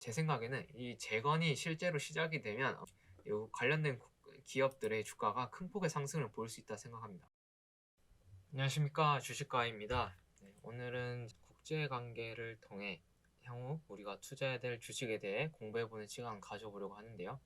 제 생각에는 이 재건이 실제로 시작이 되면 요 관련된 기업들의 주가가 큰 폭의 상승을 보일 수 있다 생각합니다. 안녕하십니까, 주식가입니다. 네, 오늘은 국제관계를 통해 향후 우리가 투자해야 될 주식에 대해 공부해보는 시간 가져보려고 하는데요.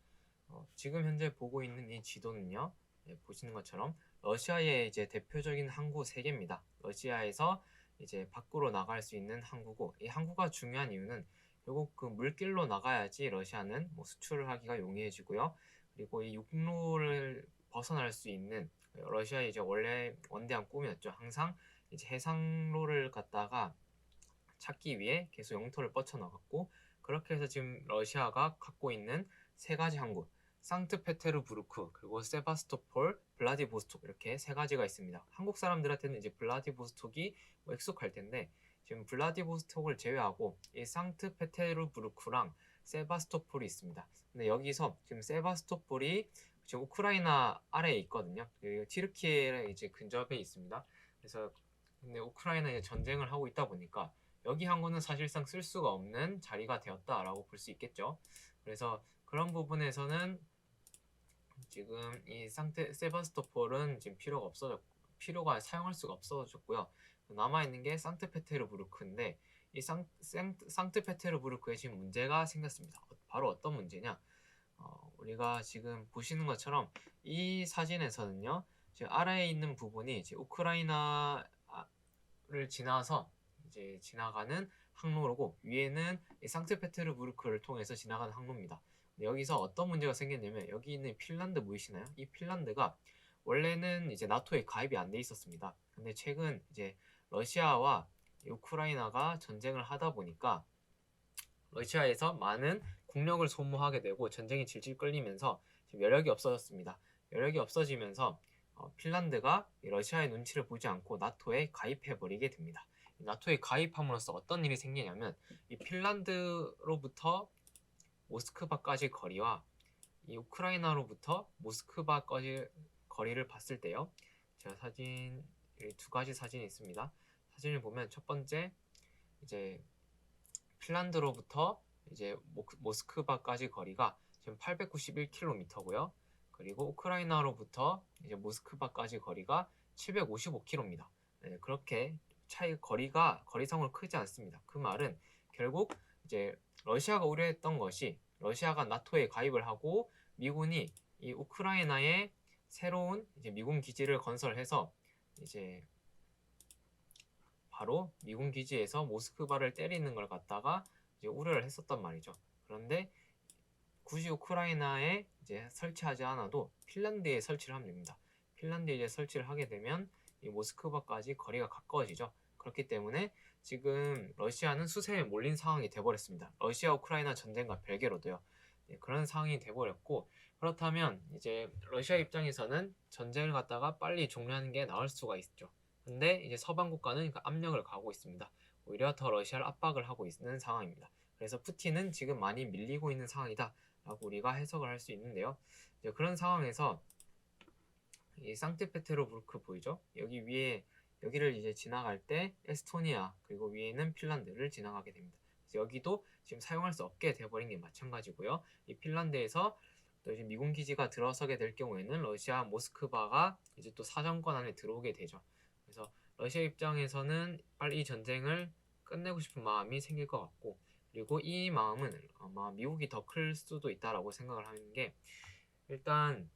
지금 현재 보고 있는 이 지도는요, 네, 보시는 것처럼 러시아의 이제 대표적인 항구 세 개입니다. 러시아에서 이제 밖으로 나갈 수 있는 항구고, 이 항구가 중요한 이유는 결국 그 물길로 나가야지 러시아는 뭐 수출을 하기가 용이해지고요. 그리고 이 육로를 벗어날 수 있는, 러시아의 이제 원래 원대한 꿈이었죠. 항상 이제 해상로를 갖다가 찾기 위해 계속 영토를 뻗쳐나갔고, 그렇게 해서 지금 러시아가 갖고 있는 세 가지 항구, 상트페테르부르크, 그리고 세바스토폴, 블라디보스톡, 이렇게 세 가지가 있습니다. 한국 사람들한테는 이제 블라디보스톡이 뭐 익숙할 텐데, 지금 블라디보스톡을 제외하고 이 상트페테르부르크랑 세바스토폴이 있습니다. 근데 여기서 지금 세바스토폴이 지금 우크라이나 아래에 있거든요. 그 티르키에 이제 근접해 있습니다. 그래서 근데 우크라이나에 전쟁을 하고 있다 보니까 여기 항구는 사실상 쓸 수가 없는 자리가 되었다라고 볼 수 있겠죠. 그래서 그런 부분에서는 지금 이 세바스토폴은 지금 필요가 사용할 수가 없어졌고요. 남아 있는 게 상트페테르부르크인데 이 상트페테르부르크에 지금 문제가 생겼습니다. 바로 어떤 문제냐? 우리가 지금 보시는 것처럼 이 사진에서는요, 지금 아래에 있는 부분이 이제 우크라이나를 지나서 이제 지나가는 항로고, 위에는 이 상트페테르부르크를 통해서 지나가는 항로입니다. 여기서 어떤 문제가 생겼냐면, 여기 있는 핀란드 보이시나요? 이 핀란드가 원래는 이제 나토에 가입이 안 돼 있었습니다. 근데 최근 이제 러시아와 우크라이나가 전쟁을 하다 보니까 러시아에서 많은 국력을 소모하게 되고 전쟁이 질질 끌리면서 지금 여력이 없어졌습니다. 여력이 없어지면서 핀란드가 러시아의 눈치를 보지 않고 나토에 가입해버리게 됩니다. 나토에 가입함으로써 어떤 일이 생기냐면, 이 핀란드로부터 모스크바까지 거리와 이 우크라이나로부터 모스크바까지 거리를 봤을 때요, 제가 두 가지 사진이 있습니다. 사진을 보면 첫 번째, 이제 핀란드로부터 이제 모스크바까지 거리가 지금 891km고요. 그리고 우크라이나로부터 이제 모스크바까지 거리가 755km입니다. 네, 그렇게 거리상으로 크지 않습니다. 그 말은 결국 이제 러시아가 우려했던 것이, 러시아가 나토에 가입을 하고 미군이 이 우크라이나에 새로운 이제 미군 기지를 건설해서 이제 바로 미군 기지에서 모스크바를 때리는 걸 갖다가 이제 우려를 했었단 말이죠. 그런데 굳이 우크라이나에 이제 설치하지 않아도 핀란드에 설치를 하면 됩니다. 핀란드에 이제 설치를 하게 되면 이 모스크바까지 거리가 가까워지죠. 그렇기 때문에 지금 러시아는 수세에 몰린 상황이 돼버렸습니다. 러시아 우크라이나 전쟁과 별개로도요. 네, 그런 상황이 돼버렸고, 그렇다면 이제 러시아 입장에서는 전쟁을 갖다가 빨리 종료하는 게 나을 수가 있죠. 근데 이제 서방 국가는 그 압력을 가하고 있습니다. 오히려 더 러시아를 압박을 하고 있는 상황입니다. 그래서 푸틴은 지금 많이 밀리고 있는 상황이다 라고 우리가 해석을 할 수 있는데요. 이제 그런 상황에서 이 상트페테르부르크 보이죠? 여기를 이제 지나갈 때 에스토니아, 그리고 위에는 핀란드를 지나가게 됩니다. 그래서 여기도 지금 사용할 수 없게 되어버린 게 마찬가지고요. 이 핀란드에서 또 이제 미군 기지가 들어서게 될 경우에는 러시아 모스크바가 이제 또 사정권 안에 들어오게 되죠. 그래서 러시아 입장에서는 빨리 이 전쟁을 끝내고 싶은 마음이 생길 것 같고, 그리고 이 마음은 아마 미국이 더 클 수도 있다라고 생각을 하는 게, 일단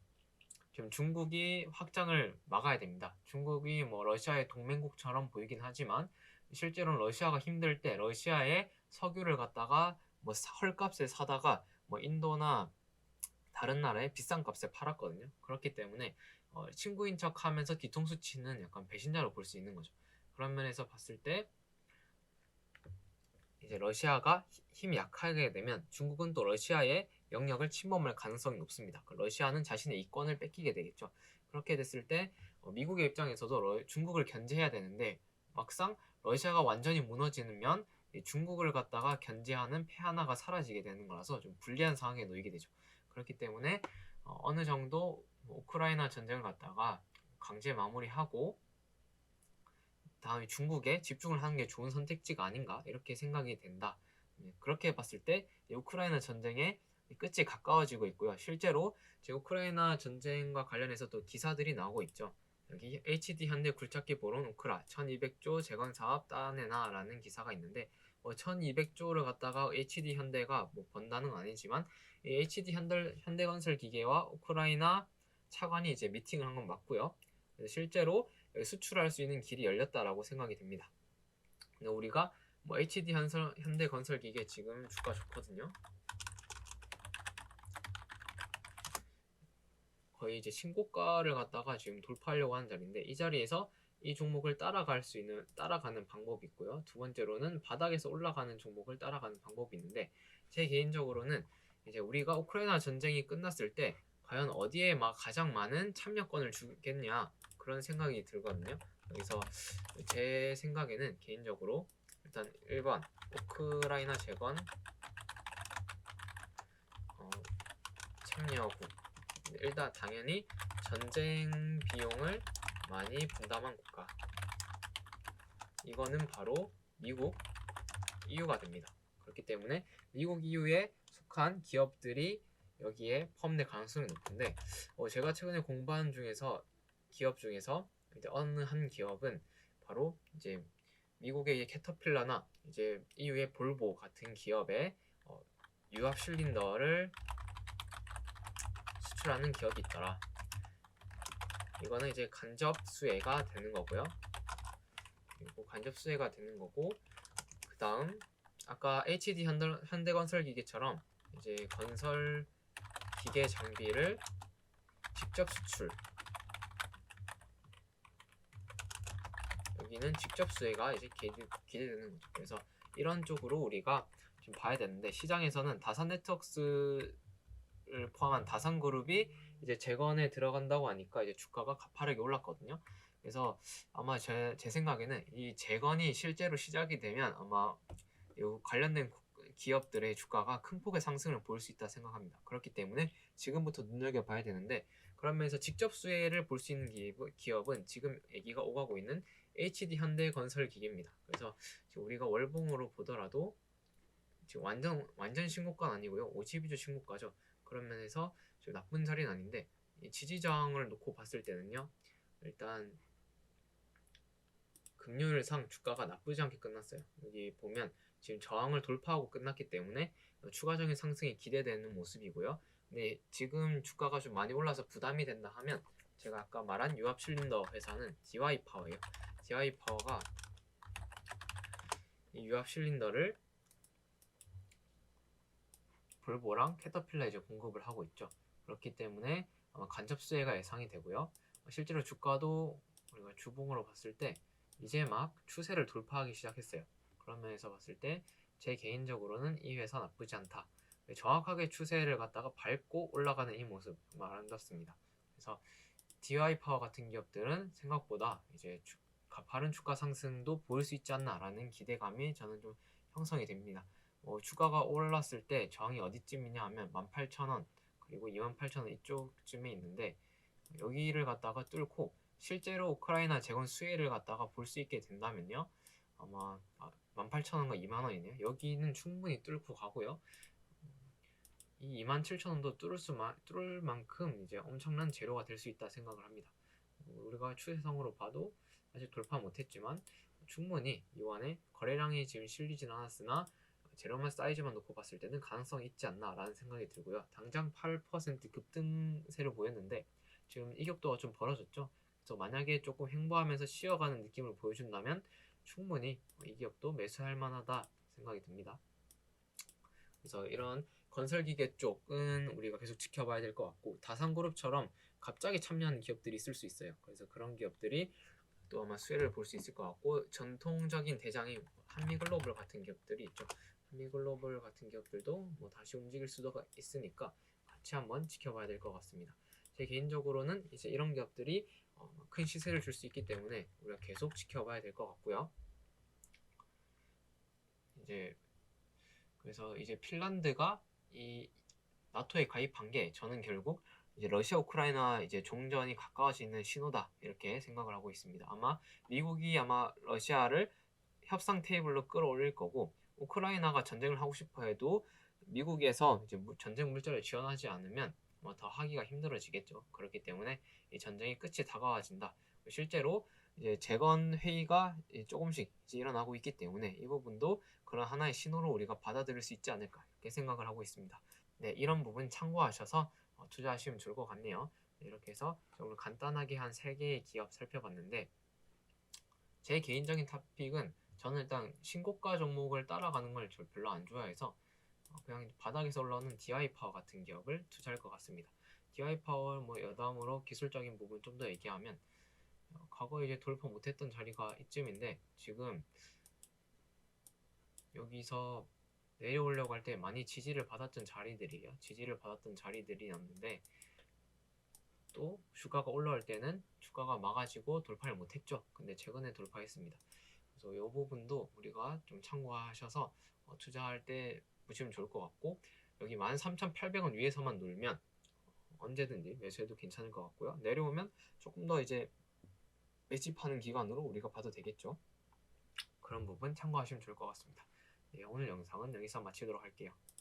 지금 중국이 확장을 막아야 됩니다. 중국이 뭐 러시아의 동맹국처럼 보이긴 하지만 실제로는 러시아가 힘들 때 러시아의 석유를 갖다가 뭐 헐값에 사다가 뭐 인도나 다른 나라에 비싼 값에 팔았거든요. 그렇기 때문에 친구인 척 하면서 뒤통수 치는 약간 배신자로 볼 수 있는 거죠. 그런 면에서 봤을 때 이제 러시아가 힘이 약하게 되면 중국은 또 러시아의 영역을 침범할 가능성이 높습니다. 러시아는 자신의 이권을 뺏기게 되겠죠. 그렇게 됐을 때 미국의 입장에서도 중국을 견제해야 되는데, 막상 러시아가 완전히 무너지면 중국을 갖다가 견제하는 폐 하나가 사라지게 되는 거라서 좀 불리한 상황에 놓이게 되죠. 그렇기 때문에 어느 정도 우크라이나 전쟁을 갖다가 강제 마무리하고 다음에 중국에 집중을 하는 게 좋은 선택지가 아닌가 이렇게 생각이 된다. 그렇게 봤을 때 우크라이나 전쟁의 끝이 가까워지고 있고요. 실제로 우크라이나 전쟁과 관련해서 또 기사들이 나오고 있죠. 여기 HD 현대 굴착기 보론 우크라 1200조 재건 사업 따내나라는 기사가 있는데 1200조를 갖다가 HD 현대가 번다는 건 아니지만 이 HD 현대건설 기계와 우크라이나 차관이 이제 미팅을 한 건 맞고요. 실제로 수출할 수 있는 길이 열렸다라고 생각이 됩니다. 우리가 HD 현대건설 기계 지금 주가 좋거든요. 거의 이제 신고가를 갖다가 지금 돌파하려고 하는 자리인데 이 자리에서 이 종목을 따라가는 방법이 있고요. 두 번째로는 바닥에서 올라가는 종목을 따라가는 방법이 있는데 제 개인적으로는 이제 우리가 우크라이나 전쟁이 끝났을 때 과연 어디에 가장 많은 참여권을 주겠냐 그런 생각이 들거든요. 여기서 제 생각에는 개인적으로 일단 1번 우크라이나 재건 참여국 일단 당연히 전쟁 비용을 많이 분담한 국가 이거는 바로 미국, EU가 됩니다. 그렇기 때문에 미국, EU에 속한 기업들이 여기에 포함될 가능성이 높은데 제가 최근에 공부한 기업 중에서 이제 어느 한 기업은 바로 이제 미국의 캐터필러나 이제 EU의 볼보 같은 기업의 유압 실린더를 수출하는 기업이 있더라. 이거는 이제 간접 수혜가 되는 거고요. 그리고 간접 수혜가 되는 거고 그 다음 아까 HD 현대건설 기계처럼 이제 건설 기계 장비를 직접 수출 여기는 직접 수혜가 이제 기대되는 거죠. 그래서 이런 쪽으로 우리가 좀 봐야 되는데 시장에서는 다산 네트워크스를 포함한 다산그룹이 이제 재건에 들어간다고 하니까 이제 주가가 가파르게 올랐거든요. 그래서 아마 제 생각에는 이 재건이 실제로 시작이 되면 아마 관련된 기업들의 주가가 큰 폭의 상승을 보일 수 있다 생각합니다. 그렇기 때문에 지금부터 눈여겨봐야 되는데 그러면서 직접 수혜를 볼 수 있는 기업은 지금 얘기가 오가고 있는 HD 현대건설 기계입니다. 그래서 지금 우리가 월봉으로 보더라도 지금 완전 신고가는 아니고요. 52주 신고가죠. 그런 면에서 지금 나쁜 자리는 아닌데 이 지지저항을 놓고 봤을 때는요. 일단 금요일상 주가가 나쁘지 않게 끝났어요. 여기 보면 지금 저항을 돌파하고 끝났기 때문에 추가적인 상승이 기대되는 모습이고요. 근데 지금 주가가 좀 많이 올라서 부담이 된다 하면 제가 아까 말한 유압 실린더 회사는 DY 파워예요. DY 파워가 이 유압 실린더를 볼보랑 캐터필러에 이제 공급을 하고 있죠. 그렇기 때문에 아마 간접 수혜가 예상이 되고요. 실제로 주가도 우리가 주봉으로 봤을 때 이제 막 추세를 돌파하기 시작했어요. 그런 면에서 봤을 때 제 개인적으로는 이 회사 나쁘지 않다. 정확하게 추세를 갖다가 밟고 올라가는 이 모습 아름답습니다. 그래서 DY 파워 같은 기업들은 생각보다 이제 가파른 주가 상승도 보일 수 있지 않나라는 기대감이 저는 좀 형성이 됩니다. 주가가 올랐을 때 저항이 어디쯤이냐 하면 18,000원 그리고 28,000원 이쪽쯤에 있는데 여기를 갖다가 뚫고 실제로 우크라이나 재건 수혜를 갖다가 볼 수 있게 된다면요 아마 18,000원과 2만원이네요. 여기는 충분히 뚫고 가고요. 이 27,000원도 뚫을 만큼 이제 엄청난 재료가 될 수 있다 생각을 합니다. 우리가 추세성으로 봐도 아직 돌파 못했지만 충분히 이완에 거래량이 지금 실리진 않았으나 재료만 사이즈만 놓고 봤을 때는 가능성이 있지 않나 라는 생각이 들고요. 당장 8% 급등세를 보였는데 지금 이격도가 좀 벌어졌죠. 그래서 만약에 조금 횡보하면서 쉬어가는 느낌을 보여준다면 충분히 이 기업도 매수할 만하다 생각이 듭니다. 그래서 이런 건설기계 쪽은 우리가 계속 지켜봐야 될 것 같고 다산그룹처럼 갑자기 참여하는 기업들이 있을 수 있어요. 그래서 그런 기업들이 또 아마 수혜를 볼 수 있을 것 같고 전통적인 대장이 한미글로벌 같은 기업들이 있죠. 한미글로벌 같은 기업들도 다시 움직일 수도 있으니까 같이 한번 지켜봐야 될 것 같습니다. 제 개인적으로는 이제 이런 기업들이 큰 시세를 줄 수 있기 때문에 우리가 계속 지켜봐야 될 것 같고요. 그래서 이제 핀란드가 이 나토에 가입한 게 저는 결국 이제 러시아 우크라이나 이제 종전이 가까워지는 신호다 이렇게 생각을 하고 있습니다. 아마 미국이 러시아를 협상 테이블로 끌어올릴 거고 우크라이나가 전쟁을 하고 싶어 해도 미국에서 이제 전쟁 물자를 지원하지 않으면 더 하기가 힘들어지겠죠. 그렇기 때문에 이 전쟁이 끝이 다가와진다. 실제로 이제 재건 회의가 조금씩 이제 일어나고 있기 때문에 이 부분도 그런 하나의 신호로 우리가 받아들일 수 있지 않을까 이렇게 생각을 하고 있습니다. 네, 이런 부분 참고하셔서 투자하시면 좋을 것 같네요. 네, 이렇게 해서 오늘 간단하게 한 3개의 기업 살펴봤는데 제 개인적인 탑픽은 저는 일단 신고가 종목을 따라가는 걸 별로 안 좋아해서 그냥 바닥에서 올라오는 DI파워 같은 기업을 투자할 것 같습니다. DI파워 여담으로 기술적인 부분 좀 더 얘기하면 과거에 이제 돌파 못했던 자리가 이쯤인데 지금 여기서 내려오려고 할 때 많이 지지를 받았던 자리들이에요. 지지를 받았던 자리들이었는데 또 주가가 올라올 때는 주가가 막아지고 돌파를 못했죠. 근데 최근에 돌파했습니다. 그래서 이 부분도 우리가 좀 참고하셔서 투자할 때 보시면 좋을 것 같고 여기 13,800원 위에서만 놀면 언제든지 매수해도 괜찮을 것 같고요. 내려오면 조금 더 이제 매집하는 기간으로 우리가 봐도 되겠죠. 그런 부분 참고하시면 좋을 것 같습니다. 네, 오늘 영상은 여기서 마치도록 할게요.